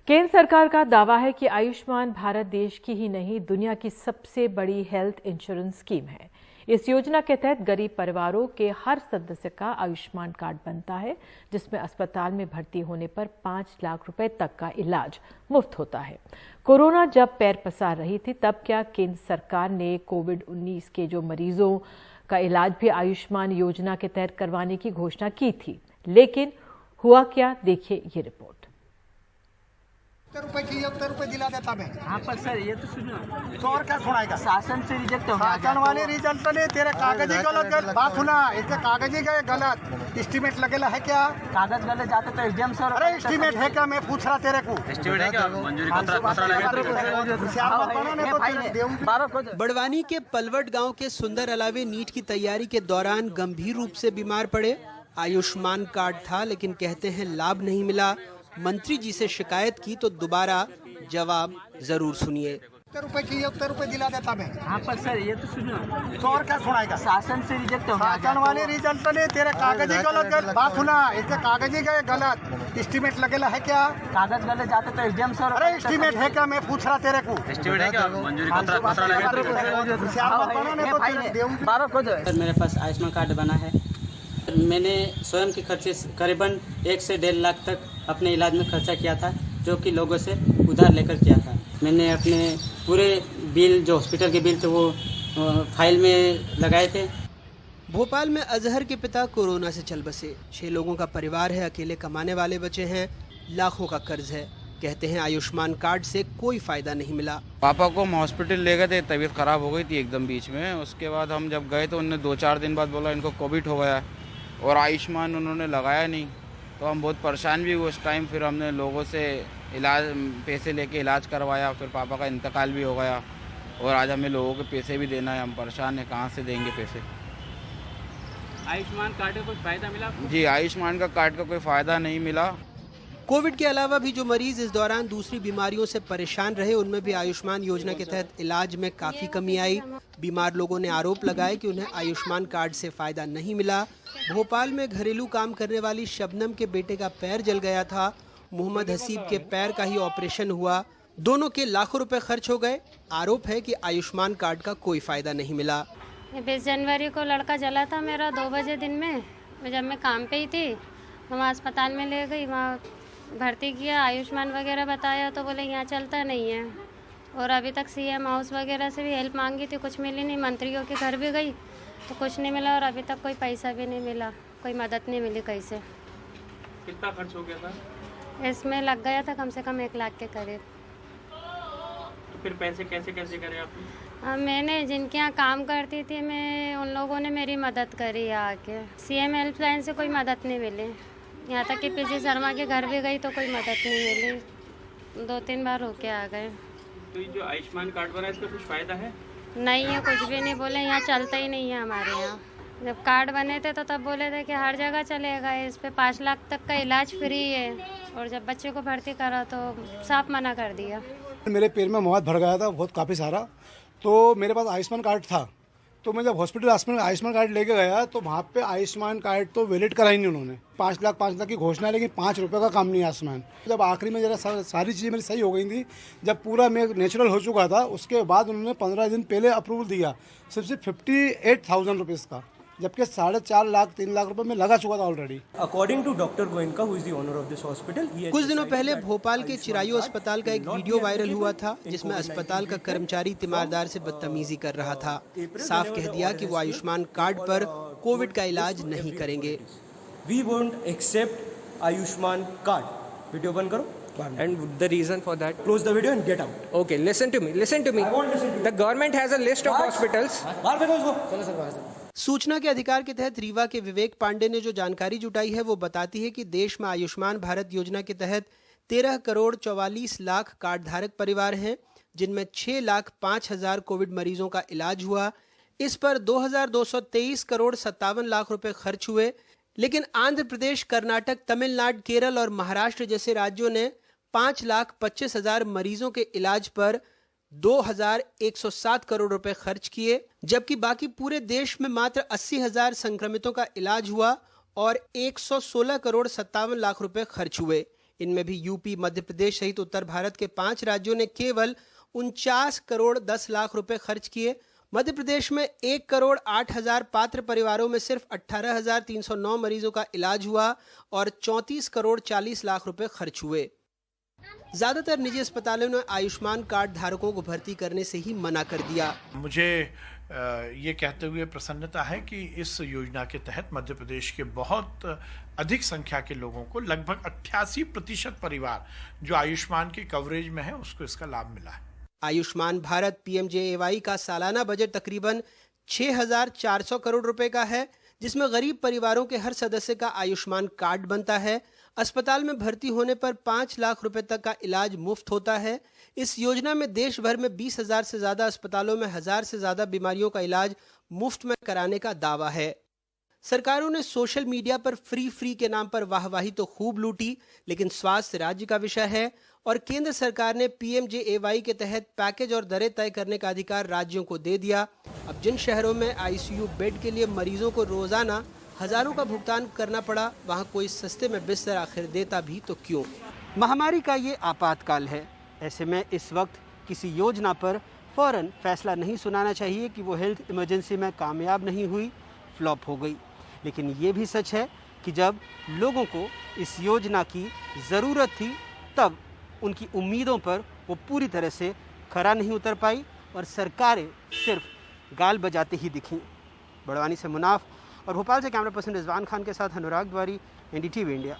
केंद्र सरकार का दावा है कि आयुष्मान भारत देश की ही नहीं दुनिया की सबसे बड़ी हेल्थ इंश्योरेंस स्कीम है। इस योजना के तहत गरीब परिवारों के हर सदस्य का आयुष्मान कार्ड बनता है, जिसमें अस्पताल में भर्ती होने पर 5 लाख रुपए तक का इलाज मुफ्त होता है। कोरोना जब पैर पसार रही थी, तब क्या केंद्र सरकार ने कोविड-19 के जो मरीजों का इलाज भी आयुष्मान योजना के तहत करवाने की घोषणा की थी, लेकिन हुआ क्या, देखिए ये रिपोर्ट। ₹70 चाहिए, ₹70 दिला देता मैं। हाँ पर सर ये तो सुनो, तो और क्या सुनाएगा? शासन से रिजेक्ट हो शासन वाले रिजल्ट नहीं, तेरे कागज ही गलत बात सुना, इसके कागज ही गए गलत। एस्टीमेट लगेला है क्या? कागज गलत जाते तो एसडीएम सर। अरे एस्टीमेट है क्या? मैं पूछ रहा तेरे को। एस्टीमेट है क्या? मंजूरी पत्र बड़वानी के पलवट गांव के सुंदर अलावे नीट की तैयारी के दौरान गंभीर रूप से बीमार पड़े। आयुष्मान कार्ड था, लेकिन कहते हैं लाभ नहीं मिला। मंत्री जी से शिकायत की तो दोबारा जवाब जरूर सुनिए। ₹70 चाहिए, ₹70 दिला देता मैं। हाँ पर सर ये तो सुनो, तो और क्या सुनाएगा? शासन से रिजेक्ट हो शासन वाले रिजल्ट नहीं, तेरे कागज ही गलत बात सुना, इसके कागज ही गए गलत। एस्टीमेट लगेला है क्या? कागज गलत जाते तो एसडीएम सर। अरे एस्टीमेट है क्या? मैं पूछ रहा तेरे को। एस्टीमेट है क्या? मंजूरी पत्र मेरे पास आयुष्मान कार्ड बना है। मैंने स्वयं के खर्चे करीबन 1 से 1.5 लाख तक अपने इलाज में खर्चा किया था, जो कि लोगों से उधार लेकर किया था। मैंने अपने पूरे बिल, जो हॉस्पिटल के बिल थे, वो फाइल में लगाए थे। भोपाल में अजहर के पिता कोरोना से चल बसे। 6 लोगों का परिवार है, अकेले कमाने वाले बचे हैं, लाखों का कर्ज है। कहते हैं आयुष्मान कार्ड से कोई फायदा नहीं मिला। पापा को हम हॉस्पिटल ले गए थे, तबीयत खराब हो गई थी एकदम बीच में। उसके बाद हम जब गए तो उन्होंने 2-4 दिन बाद बोला इनको कोविड हो गया और आयुष्मान उन्होंने लगाया नहीं। तो हम बहुत परेशान भी हुए उस टाइम। फिर हमने लोगों से पैसे लेके इलाज करवाया। फिर पापा का इंतकाल भी हो गया और आज हमें लोगों के पैसे भी देना है। हम परेशान हैं, कहाँ से देंगे पैसे। आयुष्मान कार्ड का कोई फायदा मिला? जी, आयुष्मान का कार्ड का कोई फ़ायदा नहीं मिला। कोविड के अलावा भी जो मरीज इस दौरान दूसरी बीमारियों से परेशान रहे, उनमें भी आयुष्मान योजना के तहत इलाज में काफी कमी आई। बीमार लोगों ने आरोप लगाए कि उन्हें आयुष्मान कार्ड से फायदा नहीं मिला। भोपाल में घरेलू काम करने वाली शबनम के बेटे का पैर जल गया था। मोहम्मद हसीब के पैर का ही ऑपरेशन हुआ। दोनों के लाखों रुपए खर्च हो गए। आरोप है कि आयुष्मान कार्ड का कोई फायदा नहीं मिला। 20 जनवरी को लड़का जला था मेरा 2 बजे दिन में, जब मैं काम पे ही थी। वहाँ अस्पताल में ले गई, वहाँ भर्ती किया, आयुष्मान वगैरह बताया तो बोले यहाँ चलता नहीं है। और अभी तक सीएम हाउस वगैरह से भी हेल्प मांगी थी, कुछ मिली नहीं। मंत्रियों के घर भी गई तो कुछ नहीं मिला और अभी तक कोई पैसा भी नहीं मिला, कोई मदद नहीं मिली कहीं से। कितना खर्च हो गया था? इसमें लग गया था कम से कम 1 लाख के करीब। तो फिर पैसे कैसे करे आपने? मैंने जिनके यहाँ काम करती थी मैं, उन लोगों ने मेरी मदद करी आके। सीएम हेल्पलाइन से कोई मदद नहीं मिली। यहाँ तक कि पीसी शर्मा के घर भी गई तो कोई मदद नहीं मिली। 2-3 बार होके आ गए। तो ये जो आयुष्मान कार्ड बना है, इसका कुछ फायदा है? नहीं है, कुछ भी नहीं बोले। यहाँ चलता ही नहीं है हमारे यहाँ। जब कार्ड बने थे तो तब बोले थे कि हर जगह चलेगा, इस पे 5 लाख तक का इलाज फ्री है। और जब बच्चे को भर्ती करा तो साफ मना कर दिया। मेरे पैर में मुआद भर गया था बहुत काफ़ी सारा, तो मेरे पास आयुष्मान कार्ड था। तो मैं जब हॉस्पिटल आयुष्मान कार्ड लेके गया तो वहाँ पे आयुष्मान कार्ड तो वैलिड करा ही नहीं उन्होंने। 5 लाख की घोषणा, लेकिन 5 रुपये का काम नहीं है आयुष्मान। जब आखिरी में जरा सारी चीज़ें मेरी सही हो गई थी, जब पूरा मैं नेचुरल हो चुका था, उसके बाद उन्होंने 15 दिन पहले अप्रूवल दिया सिर्फ 58,000 रुपीज़ का, जबकि 4.5 लाख 3 लाख रुपए में लगा चुका था already. According to doctor Goenka, who is the owner of this hospital, कुछ दिनों पहले भोपाल के चिरायू अस्पताल का एक वीडियो वायरल हुआ था, जिसमें अस्पताल का कर्मचारी तीमारदार से बदतमीजी कर रहा था। साफ कह दिया कि वो आयुष्मान कार्ड पर कोविड का इलाज नहीं करेंगे। We won't accept Ayushman card. Video बंद करो। And the reason for that? Close the video and get out. Okay, listen to me. I won't listen to you. The government has a list of hospitals. बाहर फेंको इसको। सूचना के अधिकार के तहत रीवा के विवेक पांडे ने जो जानकारी जुटाई है, वो बताती है कि देश में आयुष्मान भारत योजना के तहत 13 करोड़ 44 लाख कार्ड धारक परिवार हैं, जिनमें 6 लाख 5 हजार कोविड मरीजों का इलाज हुआ। इस पर 2,223 करोड़ 57 लाख रुपए खर्च हुए। लेकिन आंध्र प्रदेश, कर्नाटक, तमिलनाडु, केरल और महाराष्ट्र जैसे राज्यों ने 5 लाख 25 हजार मरीजों के इलाज पर 2,107 करोड़ रुपए खर्च किए, जबकि बाकी पूरे देश में मात्र 80,000 संक्रमितों का इलाज हुआ और 116 करोड़ 57 लाख रुपए खर्च हुए। इनमें भी यूपी, मध्य प्रदेश सहित उत्तर भारत के 5 राज्यों ने केवल 49 करोड़ 10 लाख रुपए खर्च किए। मध्य प्रदेश में 1 करोड़ 8 हजार पात्र परिवारों में सिर्फ 18,309 मरीजों का इलाज हुआ और 34 करोड़ 40 लाख रुपए खर्च हुए। ज्यादातर निजी अस्पतालों ने आयुष्मान कार्ड धारकों को भर्ती करने से ही मना कर दिया। मुझे ये कहते हुए प्रसन्नता है कि इस योजना के तहत मध्य प्रदेश के बहुत अधिक संख्या के लोगों को, लगभग 88% परिवार जो आयुष्मान के कवरेज में है, उसको इसका लाभ मिला है। आयुष्मान भारत PMJAY का सालाना बजट तकरीबन 6,400 करोड़ रुपए का है, जिसमें गरीब परिवारों के हर सदस्य का आयुष्मान कार्ड बनता है। अस्पताल में भर्ती होने पर 5 लाख रुपए तक का इलाज मुफ्त होता है। इस योजना में देश भर में 20,000 से ज्यादा अस्पतालों में 1,000 से ज्यादा बीमारियों का इलाज मुफ्त में कराने का दावा है। सरकारों ने सोशल मीडिया पर फ्री के नाम पर वाहवाही तो खूब लूटी, लेकिन स्वास्थ्य राज्य का विषय है और केंद्र सरकार ने PMJAY के तहत पैकेज और दरें तय करने का अधिकार राज्यों को दे दिया। अब जिन शहरों में ICU बेड के लिए मरीजों को रोजाना हजारों का भुगतान करना पड़ा, वहां कोई सस्ते में बिस्तर आखिर देता भी तो क्यों। महामारी का ये आपातकाल है, ऐसे में इस वक्त किसी योजना पर फौरन फैसला नहीं सुनाना चाहिए कि वो हेल्थ इमरजेंसी में कामयाब नहीं हुई, फ्लॉप हो गई। लेकिन ये भी सच है कि जब लोगों को इस योजना की ज़रूरत थी, तब उनकी उम्मीदों पर वो पूरी तरह से खरा नहीं उतर पाई और सरकारें सिर्फ गाल बजाते ही दिखीं। बड़वानी से मुनाफ और भोपाल से कैमरा पर्सन रिजवान खान के साथ अनुराग द्वारी, NDTV इंडिया।